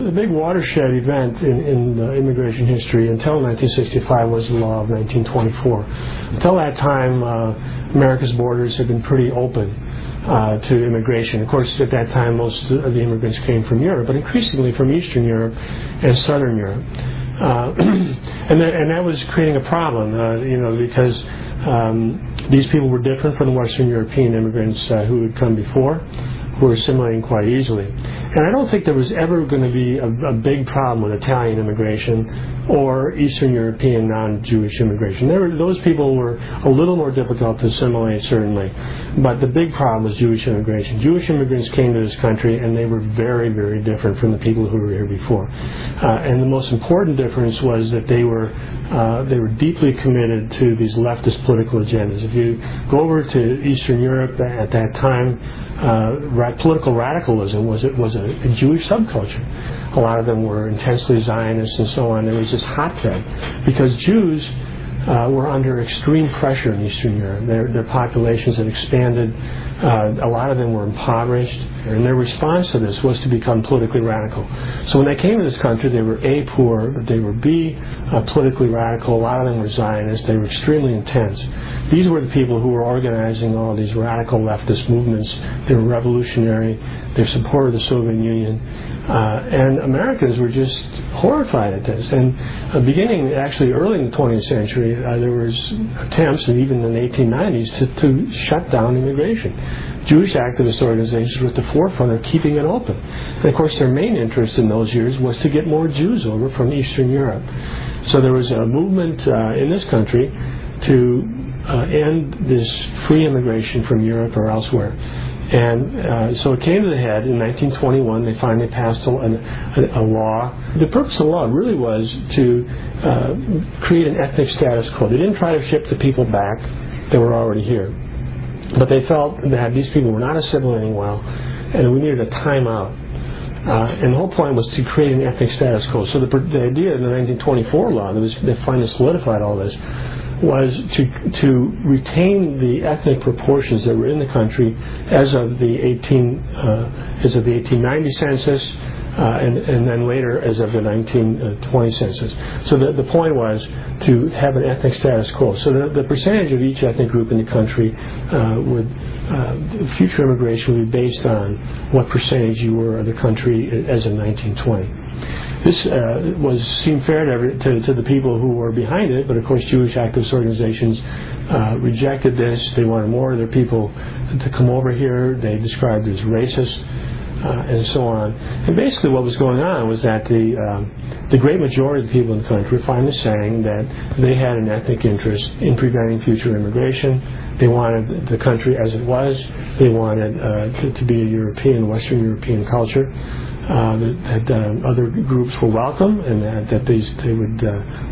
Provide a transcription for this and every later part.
The big watershed event in the immigration history until 1965 was the law of 1924. Until that time, America's borders had been pretty open to immigration. Of course, at that time, most of the immigrants came from Europe, but increasingly from Eastern Europe and Southern Europe. And that was creating a problem, because these people were different from the Western European immigrants who had come before, who were assimilating quite easily. And I don't think there was ever going to be a big problem with Italian immigration or Eastern European non-Jewish immigration. Those people were a little more difficult to assimilate, certainly. But the big problem was Jewish immigration. Jewish immigrants came to this country, and they were very, very different from the people who were here before. And the most important difference was that they were deeply committed to these leftist political agendas. If you go over to Eastern Europe at that time, political radicalism was a Jewish subculture. A lot of them were intensely Zionist and so on. There was this hotbed because Jews were under extreme pressure in Eastern Europe. Their populations had expanded. A lot of them were impoverished, and their response to this was to become politically radical. So when they came to this country, they were A, poor, but they were B, politically radical. A lot of them were Zionists. They were extremely intense. These were the people who were organizing all these radical leftist movements. They were revolutionary. They supported the Soviet Union. And Americans were just horrified at this. And beginning actually early in the 20th century, there was attempts, and even in the 1890s, to shut down immigration. Jewish activist organizations were at the forefront of keeping it open. And of course, their main interest in those years was to get more Jews over from Eastern Europe. So there was a movement in this country to end this free immigration from Europe or elsewhere. And so it came to the head in 1921. They finally passed a law. The purpose of the law really was to create an ethnic status quo. They didn't try to ship the people back that were already here. But they felt that these people were not assimilating well, and we needed a timeout. And the whole point was to create an ethnic status quo. So the idea in the 1924 law that finally solidified all this was to retain the ethnic proportions that were in the country as of the 1890 census, and then later as of the 1920 census. So the point was to have an ethnic status quo. So the percentage of each ethnic group in the country future immigration would be based on what percentage you were of the country as of 1920. This seemed fair to the people who were behind it, but of course Jewish activist organizations rejected this. They wanted more of their people to come over here. They described it as racist and so on. And basically what was going on was that the great majority of the people in the country were finally saying that they had an ethnic interest in preventing future immigration. They wanted the country as it was. They wanted to be a European, Western European culture. That other groups were welcome, and that they would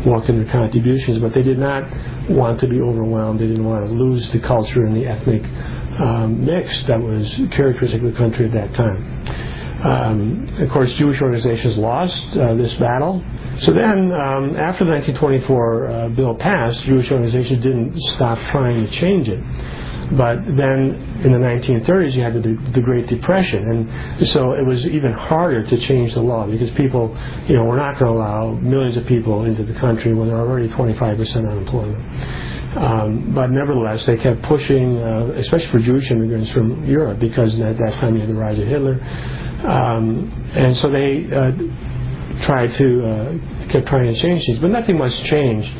welcome their contributions, but they did not want to be overwhelmed. They didn't want to lose the culture and the ethnic mix that was characteristic of the country at that time. Of course, Jewish organizations lost this battle. So then, after the 1924 bill passed, Jewish organizations didn't stop trying to change it. But then in the 1930s you had the Great Depression, and so it was even harder to change the law because people, were not going to allow millions of people into the country when there were already 25% unemployment. But nevertheless, they kept pushing, especially for Jewish immigrants from Europe, because at that time you had the rise of Hitler, and so they kept trying to change things. But nothing much changed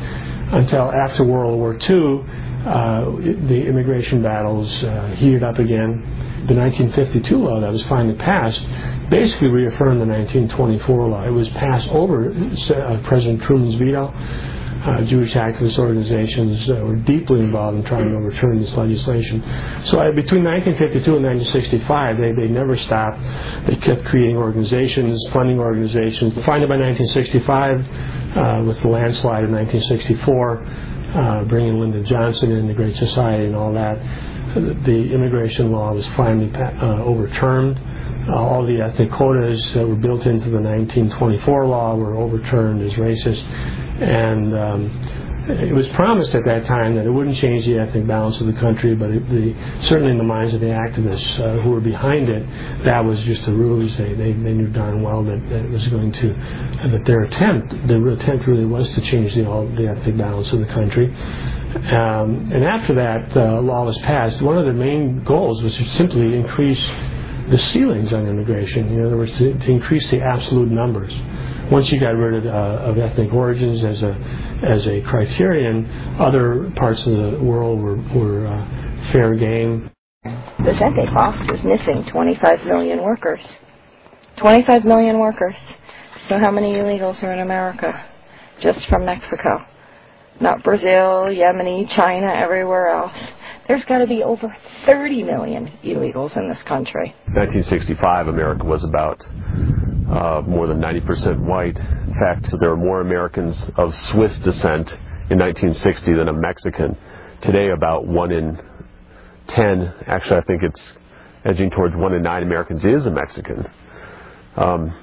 until after World War II. The immigration battles heated up again. The 1952 law that was finally passed basically reaffirmed the 1924 law. It was passed over President Truman's veto. Jewish activist organizations were deeply involved in trying to overturn this legislation. So between 1952 and 1965, they never stopped. They kept creating organizations, funding organizations. Finally, by 1965, with the landslide of 1964, bringing Lyndon Johnson in, the Great Society and all that, the immigration law was finally overturned. All the ethnic quotas that were built into the 1924 law were overturned as racist, and it was promised at that time that it wouldn't change the ethnic balance of the country, but certainly in the minds of the activists who were behind it, that was just a ruse. They knew darn well that it was going to, that their attempt really was to change the ethnic balance of the country. And after that law was passed, one of the main goals was to simply increase the ceilings on immigration. In other words, to increase the absolute numbers. Once you got rid of ethnic origins as a criterion, other parts of the world were fair game. The census box is missing 25 million workers. 25 million workers. So how many illegals are in America? Just from Mexico. Not Brazil, Yemeni, China, everywhere else. There's got to be over 30 million illegals in this country. 1965, America was about more than 90% white. In fact, there were more Americans of Swiss descent in 1960 than of Mexican. Today, about 1 in 10, actually I think it's edging towards 1 in 9 Americans is a Mexican.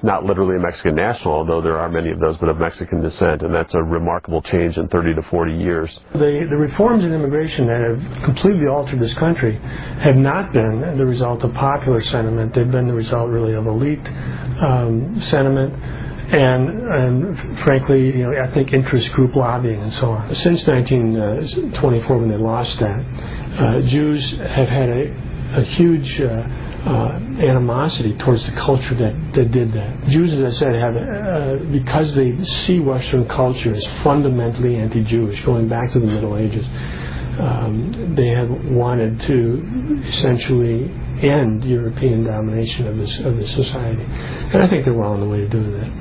Not literally a Mexican national, although there are many of those, but of Mexican descent, and that's a remarkable change in 30 to 40 years. The reforms in immigration that have completely altered this country have not been the result of popular sentiment. They've been the result, really, of elite sentiment and frankly, ethnic interest group lobbying and so on. Since 1924, when they lost that, Jews have had a huge animosity towards the culture that did that. Jews, as I said, have because they see Western culture as fundamentally anti-Jewish, going back to the Middle Ages. They have wanted to essentially end European domination of this society, and I think they're well on the way to doing that.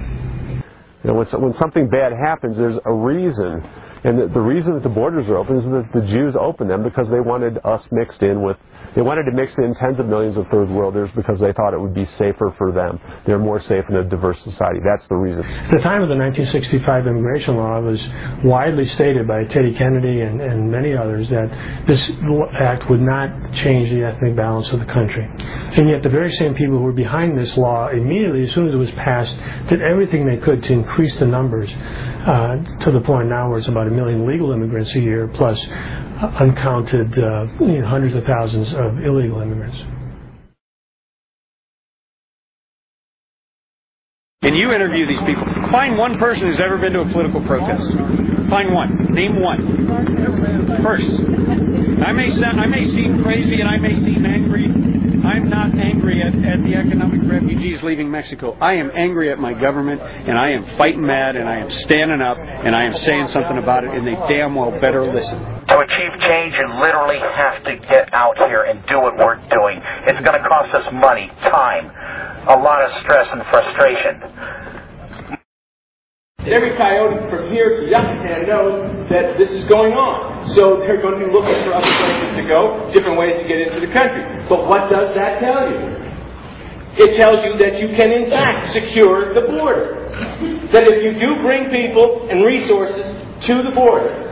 When something bad happens, there's a reason, and the reason that the borders are open is that the Jews opened them because they wanted us mixed in with. They wanted to mix in tens of millions of third worlders because they thought it would be safer for them. They're more safe in a diverse society. That's the reason. At the time of the 1965 immigration law, it was widely stated by Teddy Kennedy and many others that this act would not change the ethnic balance of the country. And yet the very same people who were behind this law immediately, as soon as it was passed, did everything they could to increase the numbers to the point now where it's about 1 million legal immigrants a year plus uncounted hundreds of thousands of illegal immigrants. Can you interview these people? Find one person who's ever been to a political protest. Find one. Name one. First. I may seem crazy and I may seem angry. I'm not angry at the economic refugees leaving Mexico. I am angry at my government, and I am fighting mad, and I am standing up, and I am saying something about it, and they damn well better listen. To achieve change, you literally have to get out here and do what we're doing. It's going to cost us money, time, a lot of stress and frustration. Every coyote from here to Yucatan knows that this is going on. So they're going to be looking for other places to go, different ways to get into the country. But what does that tell you? It tells you that you can in fact secure the border. That if you do bring people and resources to the border,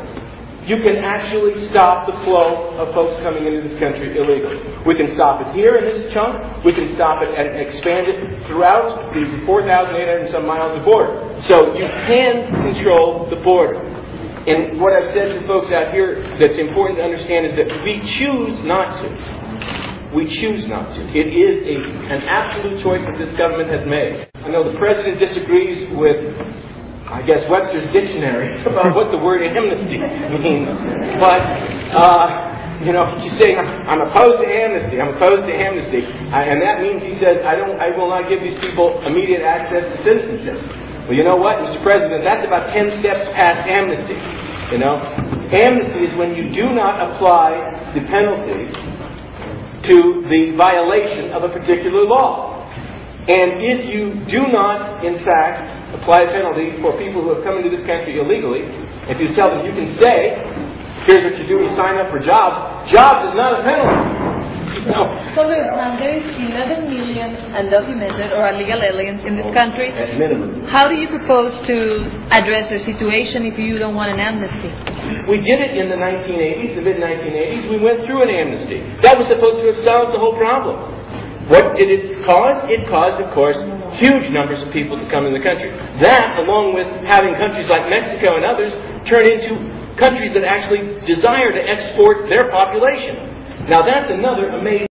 you can actually stop the flow of folks coming into this country illegally. We can stop it here in this chunk. We can stop it and expand it throughout these 4,800 and some miles of border. So you can control the border. And what I've said to folks out here that's important to understand is that we choose not to. We choose not to. It is an absolute choice that this government has made. I know the President disagrees with, I guess, Webster's dictionary about what the word amnesty means. But, you say, I'm opposed to amnesty. I'm opposed to amnesty. And that means, he says, I will not give these people immediate access to citizenship. Well, you know what, Mr. President, that's about 10 steps past amnesty. Amnesty is when you do not apply the penalty to the violation of a particular law. And if you do not, in fact, apply a penalty for people who have come into this country illegally, if you tell them you can stay, here's what you do, you sign up for jobs. Jobs is not a penalty. No. So now there is 11 million undocumented or illegal aliens in this country. At minimum. How do you propose to address their situation if you don't want an amnesty? We did it in the 1980s, the mid-1980s. We went through an amnesty. That was supposed to have solved the whole problem. What did it cause? It caused, of course, huge numbers of people to come in the country. That, along with having countries like Mexico and others turn into countries that actually desire to export their population. Now that's another amazing